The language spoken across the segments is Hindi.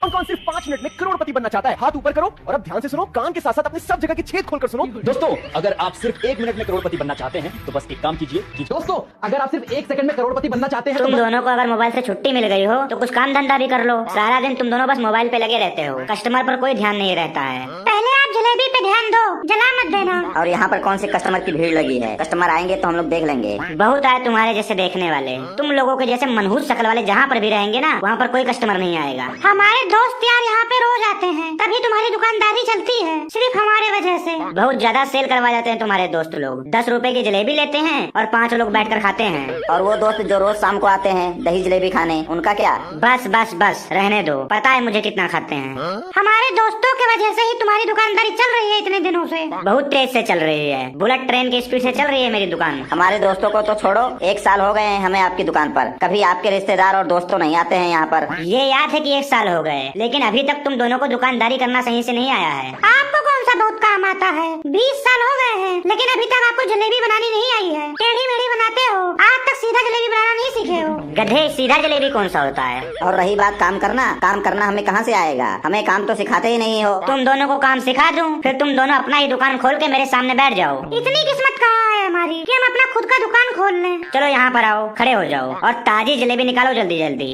कौन कौन सिर्फ 5 मिनट में करोड़पति बनना चाहता है? हाथ ऊपर करो और अब ध्यान से सुनो, कान के साथ साथ अपने सब जगह के छेद खोलकर सुनो। दोस्तों, अगर आप सिर्फ 1 मिनट में करोड़पति बनना चाहते हैं तो बस एक काम कीजिए कि दोस्तों, अगर आप सिर्फ 1 सेकंड में करोड़पति बनना चाहते हैं तुम तो दोनों को अगर मोबाइल से छुट्टी मिल गई हो तो कुछ काम धंधा भी कर लो। सारा दिन तुम दोनों बस मोबाइल पे लगे रहते हो, कस्टमर पर कोई ध्यान नहीं रहता है। पहले आप जलेबी पे ध्यान दो, जला मत देना। और यहाँ पर कौन से कस्टमर की भीड़ लगी है? कस्टमर आएंगे तो हम लोग देख लेंगे। बहुत आए तुम्हारे जैसे देखने वाले। तुम लोगों के जैसे मनहूस शक्ल वाले जहाँ पर भी रहेंगे ना, वहाँ पर कोई कस्टमर नहीं आएगा। हमारे दोस्त यार यहाँ पे रोज आते हैं, तभी तुम्हारी दुकानदारी चलती है, सिर्फ हमारे वजह से। बहुत ज्यादा सेल करवा जाते हैं तुम्हारे दोस्त लोग। 10 रुपए की जलेबी लेते हैं और 5 लोग बैठकर खाते हैं। और वो दोस्त जो रोज शाम को आते हैं दही जलेबी खाने, उनका क्या? बस बस बस रहने दो, पता है मुझे कितना खाते हैं। हमारे दोस्तों की वजह से ही तुम्हारी दुकानदारी चल रही है इतने दिनों से। बहुत तेज से चल रही है, बुलेट ट्रेन की स्पीड से चल रही है मेरी दुकान। हमारे दोस्तों को तो छोड़ो, 1 साल हो गए हैं हमें आपकी दुकान पर। कभी आपके रिश्तेदार और दोस्त तो नहीं आते हैं यहाँ पर। ये याद है कि 1 साल हो गए, लेकिन अभी तक तुम दोनों को दुकानदारी करना सही से नहीं आया है। आपको कौन सा बहुत काम आता है? 20 साल हो गए हैं, लेकिन अभी तक आपको जलेबी बनानी नहीं आई है। टेढ़ी मेढ़ी बनाते हो, आज तक सीधा जलेबी बनाना नहीं सीखे हो। गधे, सीधा जलेबी कौन सा होता है? और रही बात काम करना हमें कहाँ से आएगा? हमें काम तो सिखाते ही नहीं हो। तुम दोनों को काम सिखा दूं, फिर तुम दोनों अपना ही दुकान खोल के मेरे सामने बैठ जाओ। इतनी किस्मत कहाँ है हमारी कि हम अपना खुद का दुकान खोल लें। चलो यहाँ पर आओ, खड़े हो जाओ और ताजी जलेबी निकालो जल्दी जल्दी।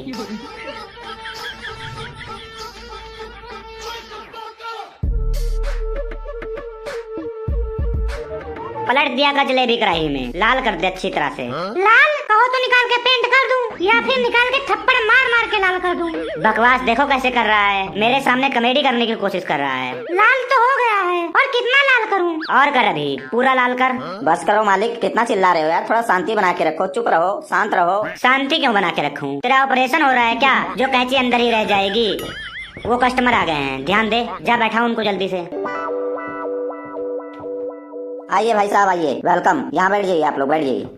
पलट दिया का जलेबी कढ़ाई में, लाल कर दे अच्छी तरह से। लाल कहो तो निकाल के पेंट कर दूं, या फिर निकाल के थप्पड़ मार मार के लाल कर दूं। बकवास देखो कैसे कर रहा है, मेरे सामने कॉमेडी करने की कोशिश कर रहा है। लाल तो हो गया है, और कितना लाल करूं? और कर, अभी पूरा लाल कर। बस करो मालिक, कितना चिल्ला रहे हो यार? थोड़ा शांति बना के रखो, चुप रहो, शांत रहो। शांति क्यों बना के रखूं? तेरा ऑपरेशन हो रहा है क्या, जो कैंची अंदर ही रह जाएगी? वो कस्टमर आ गए हैं, ध्यान दे, जा बैठा उनको जल्दी से। आइए भाई साहब, आइए, वेलकम। यहाँ बैठ जाइए, आप लोग बैठ जाइए।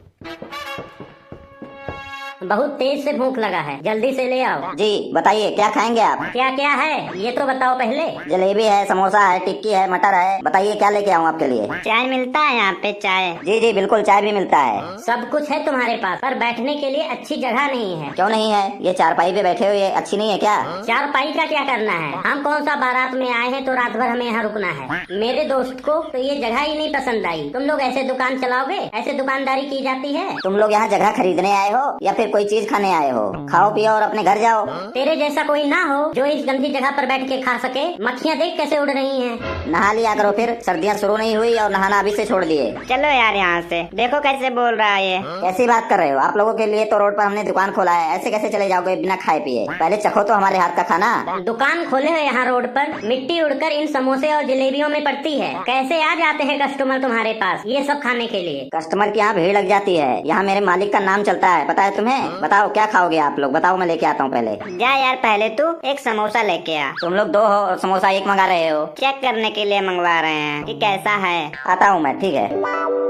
बहुत तेज से भूख लगा है, जल्दी से ले आओ। जी बताइए, क्या खाएंगे आप? क्या क्या है ये तो बताओ पहले। जलेबी है, समोसा है, टिक्की है, मटर है। बताइए क्या लेके आऊँ आपके लिए? चाय मिलता है यहाँ पे? चाय? जी जी बिल्कुल, चाय भी मिलता है। सब कुछ है तुम्हारे पास, पर बैठने के लिए अच्छी जगह नहीं है। क्यों नहीं है? ये चारपाई पे बैठे हुए अच्छी नहीं है क्या? चारपाई का क्या करना है? हम कौन सा बारात में आए हैं तो रात भर हमें यहाँ रुकना है? मेरे दोस्त को तो ये जगह ही नहीं पसंद आई। तुम लोग ऐसे दुकान चलाओगे? ऐसे दुकानदारी की जाती है? तुम लोग यहाँ जगह खरीदने आए हो या फिर कोई चीज खाने आए हो? खाओ पियो और अपने घर जाओ। तेरे जैसा कोई ना हो जो इस गंदी जगह पर बैठ के खा सके। मक्खियाँ देख कैसे उड़ रही हैं। नहा लिया करो, फिर सर्दियाँ शुरू नहीं हुई और नहाना अभी से छोड़ दिए। चलो यार यहाँ से, देखो कैसे बोल रहा है ये। कैसी बात कर रहे हो? आप लोगों के लिए तो रोड पर हमने दुकान खोला है, ऐसे कैसे चले जाओगे बिना खाए पिए? पहले चखो तो हमारे हाथ का खाना। दुकान खोले हो यहाँ रोड पर, मिट्टी उड़कर इन समोसे और जलेबियों में पड़ती है। कैसे आ जाते हैं कस्टमर तुम्हारे पास ये सब खाने के लिए? कस्टमर की यहाँ भीड़ लग जाती है। यहाँ मेरे मालिक का नाम चलता है, पता है तुम्हें? बताओ क्या खाओगे आप लोग? बताओ, मैं लेके आता हूँ। पहले जा यार, पहले तू एक समोसा लेके आ। तुम लोग 2 हो और समोसा 1 मंगा रहे हो। चेक करने के लिए मंगवा रहे हैं कि कैसा है। आता हूँ मैं, ठीक है।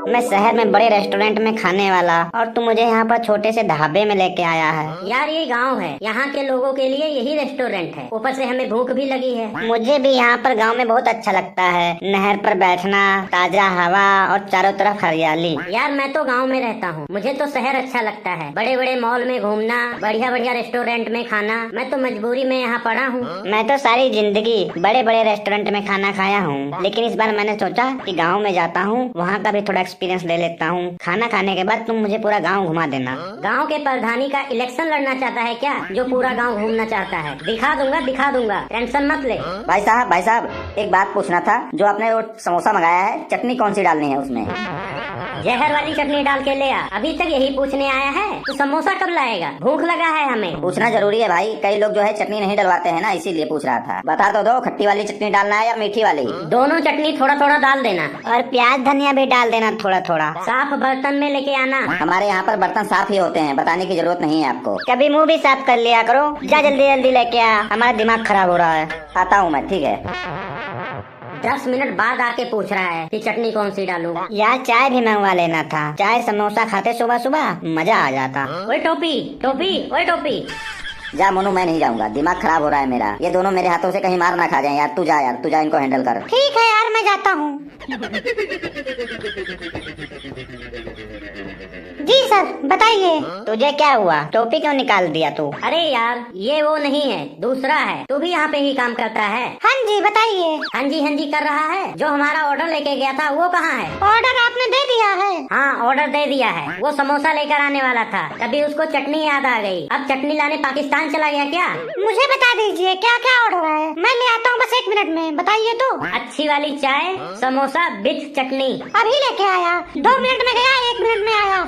मैं शहर में बड़े रेस्टोरेंट में खाने वाला, और तू मुझे यहाँ पर छोटे से ढाबे में लेके आया है। यार ये गांव है, यहाँ के लोगों के लिए यही रेस्टोरेंट है। ऊपर से हमें भूख भी लगी है। मुझे भी यहाँ पर गांव में बहुत अच्छा लगता है, नहर पर बैठना, ताजा हवा और चारों तरफ हरियाली। यार मैं तो गाँव में रहता हूँ, मुझे तो शहर अच्छा लगता है। बड़े बड़े मॉल में घूमना, बढ़िया बढ़िया रेस्टोरेंट में खाना। मैं तो मजबूरी में यहाँ पड़ा हूँ। मैं तो सारी जिंदगी बड़े बड़े रेस्टोरेंट में खाना खाया हूँ, लेकिन इस बार मैंने सोचा कि गाँव में जाता हूँ, वहाँ का भी थोड़ा एक्सपीरियंस ले लेता हूँ। खाना खाने के बाद तुम मुझे पूरा गांव घुमा देना। गांव के प्रधानी का इलेक्शन लड़ना चाहता है क्या, जो पूरा गांव घूमना चाहता है? दिखा दूंगा, टेंशन मत ले। भाई साहब, एक बात पूछना था। जो आपने वो समोसा मंगाया है, चटनी कौन सी डालनी है उसमें? जहर वाली चटनी डाल के ले आ। अभी तक यही पूछने आया है तो समोसा कब लाएगा? भूख लगा है हमें। पूछना जरूरी है भाई, कई लोग जो है चटनी नहीं डलवाते हैं ना, इसीलिए पूछ रहा था। बता तो दो, खट्टी वाली चटनी डालना है या मीठी वाली? दोनों चटनी थोड़ा थोड़ा डाल देना, और प्याज धनिया भी डाल देना थोड़ा थोड़ा। साफ बर्तन में लेके आना। हमारे यहाँ पर बर्तन साफ ही होते हैं, बताने की जरूरत नहीं है आपको। कभी मुँह भी साफ कर लिया करो। जा जल्दी जल्दी लेके आ, हमारा दिमाग खराब हो रहा है। आता हूँ मैं, ठीक है। 10 मिनट बाद आके पूछ रहा है कि चटनी कौन सी डालूं। यार चाय भी मंगवा लेना था, चाय समोसा खाते सुबह सुबह मजा आ जाता। ओए टोपी। जा मोनू, मैं नहीं जाऊंगा, दिमाग खराब हो रहा है मेरा। ये दोनों मेरे हाथों से कहीं मार ना खा जाए यार। तू जा इनको हैंडल कर। ठीक है यार, मैं जाता हूँ। जी सर, बताइए। तुझे क्या हुआ? टोपी क्यों निकाल दिया तू? अरे यार, ये वो नहीं है, दूसरा है। तू भी यहाँ पे ही काम करता है? हाँ जी, बताइए। हाँ जी कर रहा है। जो हमारा ऑर्डर लेके गया था वो कहाँ है? ऑर्डर आपने दे दिया है? हाँ, ऑर्डर दे दिया है। वो समोसा लेकर आने वाला था, तभी उसको चटनी याद आ गई। अब चटनी लाने पाकिस्तान चला गया क्या? मुझे बता दीजिए क्या क्या ऑर्डर है, मैं ले आता हूँ बस 1 मिनट में। बताइए तो। अच्छी वाली चाय, समोसा विथ चटनी। अभी लेके आया, 2 मिनट में गया, 1 मिनट में आया।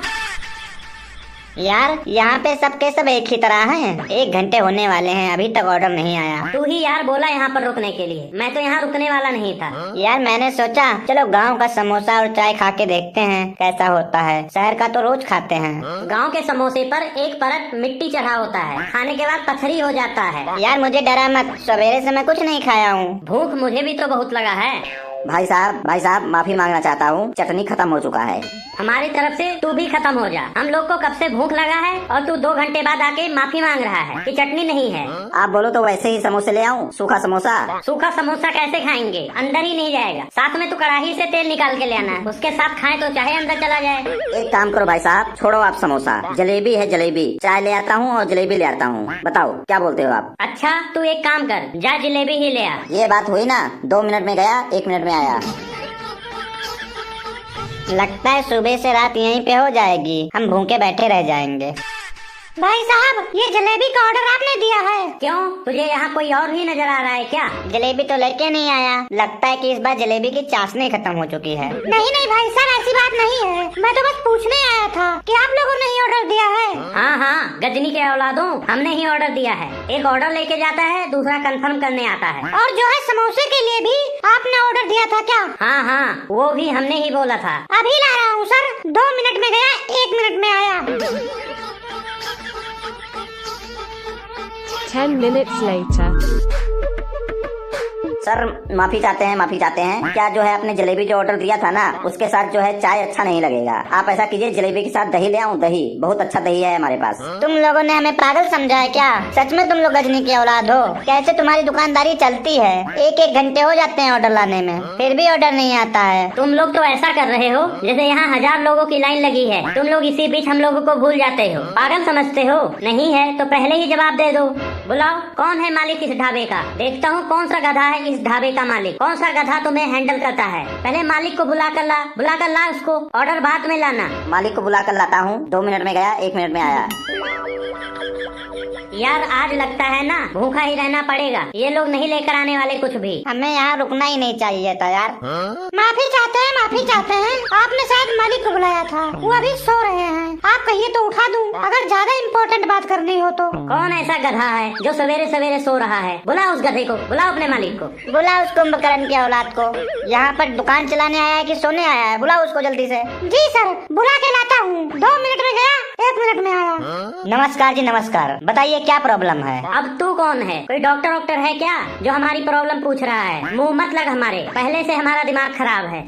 यार यहाँ पे सबके सब एक ही तरह हैं। 1 घंटे होने वाले हैं, अभी तक ऑर्डर नहीं आया। तू ही यार बोला यहाँ पर रुकने के लिए, मैं तो यहाँ रुकने वाला नहीं था। यार मैंने सोचा चलो गांव का समोसा और चाय खा के देखते हैं कैसा होता है। शहर का तो रोज खाते हैं। गांव के समोसे पर एक परत मिट्टी चढ़ा होता है, खाने के बाद पथरी हो जाता है। यार मुझे डरा मत, सवेरे से मैं कुछ नहीं खाया हूँ। भूख मुझे भी तो बहुत लगा है। भाई साहब माफी मांगना चाहता हूँ, चटनी खत्म हो चुका है। हमारी तरफ से तू भी खत्म हो जा। हम लोग को कब से भूख लगा है और तू 2 घंटे बाद आके माफी मांग रहा है कि चटनी नहीं है। आप बोलो तो वैसे ही समोसे ले आऊँ, सूखा समोसा। सूखा समोसा कैसे खाएंगे? अंदर ही नहीं जाएगा। साथ में तू कढ़ाई से तेल निकाल के ले आना, उसके साथ खाएं तो चाहे अंदर चला जाए। एक काम करो भाई साहब, छोड़ो आप समोसा, जलेबी है जलेबी। चाय ले आता हूँ और जलेबी ले आता हूँ। बताओ क्या बोलते हो आप? अच्छा, तू एक काम कर, जा जलेबी ही ले आ। ये बात हुई ना, 2 मिनट में गया, 1 मिनट में आया। लगता है सुबह से रात यहीं पे हो जाएगी, हम भूखे बैठे रह जाएंगे। भाई साहब, ये जलेबी का ऑर्डर आपने दिया है? क्यों, तुझे यहाँ कोई और ही नजर आ रहा है क्या? जलेबी तो लेके नहीं आया। लगता है कि इस बार जलेबी की चाशनी खत्म हो चुकी है। नहीं भाई साहब, ऐसी बात नहीं है। मैं तो बस पूछने आया था कि आप लोगों ने ही ऑर्डर दिया है। हाँ, गजनी के औलादों, हमने ही ऑर्डर दिया है। एक ऑर्डर लेके जाता है, दूसरा कंफर्म करने आता है। और जो है समोसे के लिए भी आपने ऑर्डर दिया था क्या? हाँ, वो भी हमने ही बोला था। अभी ला रहा हूँ सर, 2 मिनट में गया, 1 मिनट में आया। 10 minutes later. सर माफी चाहते हैं। क्या जो है आपने जलेबी जो ऑर्डर दिया था ना, उसके साथ जो है चाय अच्छा नहीं लगेगा। आप ऐसा कीजिए, जलेबी के साथ दही ले आऊँ। दही बहुत अच्छा दही है हमारे पास। तुम लोगों ने हमें पागल समझा है क्या? सच में तुम लोग गजनी की औलाद हो? कैसे तुम्हारी दुकानदारी चलती है? 1-1 घंटे हो जाते हैं ऑर्डर लाने में, फिर भी ऑर्डर नहीं आता है। तुम लोग तो ऐसा कर रहे हो जैसे यहाँ 1000 लोगों की लाइन लगी है। तुम लोग इसी बीच हम लोगों को भूल जाते हो, पागल समझते हो। नहीं है तो पहले ही जवाब दे दो। बुलाओ, कौन है मालिक इस ढाबे का? देखता हूँ कौन सा गधा है इस ढाबे का मालिक। कौन सा गधा तुम्हें हैंडल करता है? पहले मालिक को बुला कर ला उसको। ऑर्डर बाद में लाना। मालिक को बुला कर लाता हूँ। 2 मिनट में गया, 1 मिनट में आया। यार आज लगता है ना भूखा ही रहना पड़ेगा। ये लोग नहीं लेकर आने वाले कुछ भी। हमें यहाँ रुकना ही नहीं चाहिए था यार। माफी चाहते हैं। आपने शायद मालिक को बुलाया था, वो अभी सो रहे हैं। आप कहिए तो उठा दूं, अगर ज्यादा इम्पोर्टेंट बात करनी हो तो। कौन ऐसा गधा है जो सवेरे सवेरे सो रहा है? बुला उस गधे को, बुला अपने मालिक को। बुला उस कुंभकर्ण की औलाद को। यहाँ पर दुकान चलाने आया है कि सोने आया है? बुला उसको जल्दी से। जी सर, बुला के लाता हूँ। 2 मिनट में गया, 1 मिनट में आया। नमस्कार जी, नमस्कार। बताइए क्या प्रॉब्लम है? अब तू कौन है? कोई डॉक्टर है क्या जो हमारी प्रॉब्लम पूछ रहा है? मुंह मत लग हमारे, पहले से हमारा दिमाग खराब है।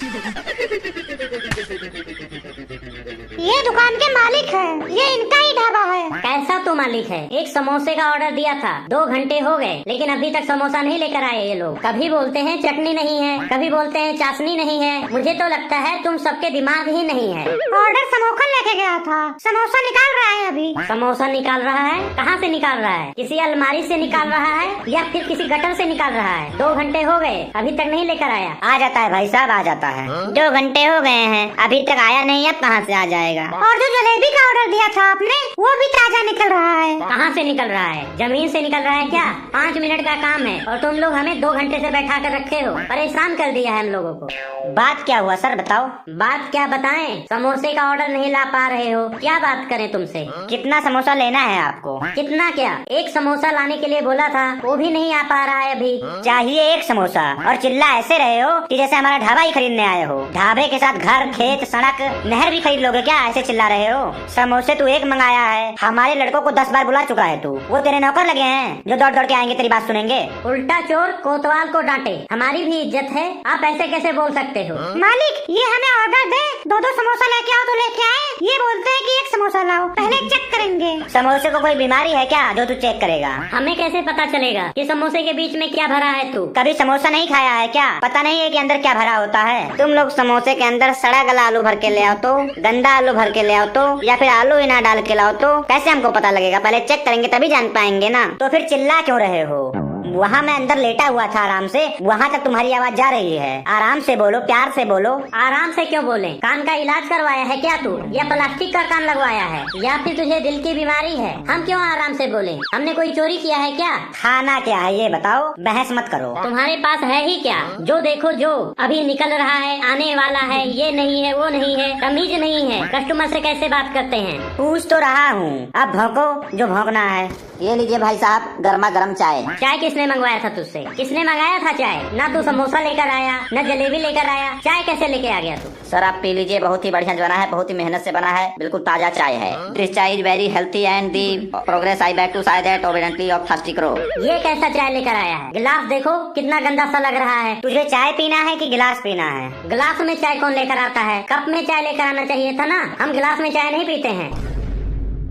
ये दुकान के मालिक है, ये इनका ही ढाबा है। कैसा तू मालिक है? एक समोसे का ऑर्डर दिया था, 2 घंटे हो गए, लेकिन अभी तक समोसा नहीं लेकर आए ये लोग। कभी बोलते हैं चटनी नहीं है, कभी बोलते हैं चाशनी नहीं है। मुझे तो लगता है तुम सबके दिमाग ही नहीं है। ऑर्डर समोसा लेके गया था, समोसा निकाल रहा है अभी। समोसा निकाल रहा है? कहाँ से निकाल रहा है? किसी अलमारी से निकाल रहा है या फिर किसी गटर से निकाल रहा है? 2 घंटे हो गए, अभी तक नहीं लेकर आया। आ जाता है भाई साहब, आ जाता है। 2 घंटे हो गए हैं, अभी तक आया नहीं, अब कहाँ से आ जाएगा? और जो जलेबी का ऑर्डर दिया था आपने, वो भी ताजा निकल रहा है। कहाँ से निकल रहा है? जमीन से निकल रहा है क्या? 5 मिनट का काम है और तुम लोग हमें 2 घंटे से बैठा कर रखे हो, परेशान कर दिया है हम लोगों को। बात क्या हुआ सर, बताओ। बात क्या बताएं? समोसे का ऑर्डर नहीं ला पा रहे हो, क्या बात करें तुमसे? कितना समोसा लेना है आपको? कितना क्या, 1 समोसा लाने के लिए बोला था, वो भी नहीं आ पा रहा है अभी। चाहिए 1 समोसा और चिल्ला ऐसे रहे हो कि जैसे हमारा ढाबा ही खरीदने आए हो। ढाबे के साथ घर, खेत, सड़क, नहर भी खरीद लोगे क्या? ऐसे चिल्ला रहे हो। समोसे तू 1 मंगाया है, हमारे लड़कों को 10 बार बुला चुका है तू। वो तेरे नौकर लगे हैं जो दौड़ दौड़ के आएंगे, तेरी बात सुनेंगे। उल्टा चोर कोतवाल को डांटे, हमारी भी इज्जत है, आप ऐसे कैसे बोल सकते हो? मालिक, ये हमें ऑर्डर दे, 2-2 समोसा लेके आओ तो लेके आए। ये बोलते हैं कि 1 समोसा लाओ, पहले चेक करेंगे। समोसे को कोई बीमारी है क्या जो तू चेक करेगा? हमें कैसे पता चलेगा कि समोसे के बीच में क्या भरा है? तू कभी समोसा नहीं खाया है क्या? पता नहीं है कि अंदर क्या भरा होता है? तुम लोग समोसे के अंदर सड़ा गला आलू भर के ले आओ तो, गंदा आलू आलू भर के ले आओ तो, या फिर आलू ही ना डाल के लाओ तो कैसे हमको पता लगेगा? पहले चेक करेंगे तभी जान पाएंगे ना। तो फिर चिल्ला क्यों रहे हो? वहाँ मैं अंदर लेटा हुआ था आराम से, वहाँ तक तुम्हारी आवाज जा रही है। आराम से बोलो, प्यार से बोलो। आराम से क्यों बोले? कान का इलाज करवाया है क्या तू, या प्लास्टिक का कान लगवाया है, या फिर तुझे दिल की बीमारी है? हम क्यों आराम से बोले? हमने कोई चोरी किया है क्या? खाना क्या है ये बताओ, बहस मत करो। तुम्हारे पास है ही क्या? जो देखो जो अभी निकल रहा है, आने वाला है, ये नहीं है, वो नहीं है, तमीज नहीं है। कस्टमर से कैसे बात करते हैं? पूछ तो रहा हूँ, अब भौंको जो भौंकना है। ये लीजिए भाई साहब, गर्मा गर्म चाय। चाय किसने मंगवाया था तुझसे? किसने मंगाया था चाय? ना तू समोसा लेकर आया, न जलेबी लेकर आया, चाय कैसे लेके आ गया तू? सर आप पी लीजिए, बहुत ही बढ़िया बना है, बहुत ही मेहनत से बना है, बिल्कुल ताजा चाय है। This chai is very healthy and the progress I back to side that obediently of thirsty crow. ये कैसा चाय लेकर आया है? गिलास देखो कितना गंदा सा लग रहा है। तुझे चाय पीना है कि गिलास पीना है? गिलास में चाय कौन लेकर आता है? कप में चाय लेकर आना चाहिए था ना। हम गिलास में चाय नहीं पीते हैं।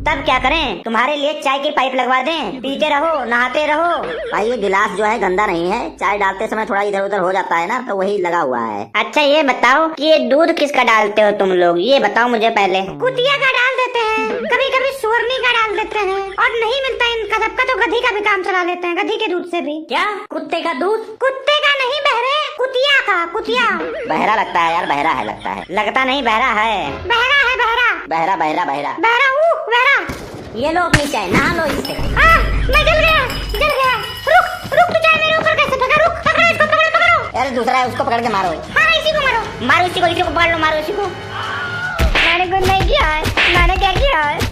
तब क्या करें? तुम्हारे लिए चाय की पाइप लगवा दें, पीते रहो, नहाते रहो। भाई ये गिलास जो है गंदा नहीं है, चाय डालते समय थोड़ा इधर उधर हो जाता है ना, तो वही लगा हुआ है। अच्छा ये बताओ कि ये दूध किसका डालते हो तुम लोग, ये बताओ मुझे पहले। कुतिया का डाल देते हैं, कभी कभी सुअरनी का डाल देते हैं, और नहीं मिलता इनका सबका तो गधी का भी काम चला लेते हैं, गधी के दूध से भी। क्या? कुत्ते का दूध? कुत्ते का नहीं बहरे, कुतिया का, कुतिया। बहरा लगता है यार, बहरा है लगता है। लगता नहीं बहरा है। बहरा है, बहरा बहरा बहरा बहरा बहरा बहरा। ये लो अपनी चाय, नहा लो इससे। मैं जल गया, जल गया। रुक रुक, तू चाय मेरे ऊपर कैसे फेंका? रुक, पकड़ो इसको, पकड़ो पकड़ो। यार दूसरा है, उसको पकड़ के मारो। हाँ इसी को मारो, मारो इसी को, इसी को पकड़ लो, मारो इसी को। मैंने कुछ नहीं किया है, मैंने क्या किया है?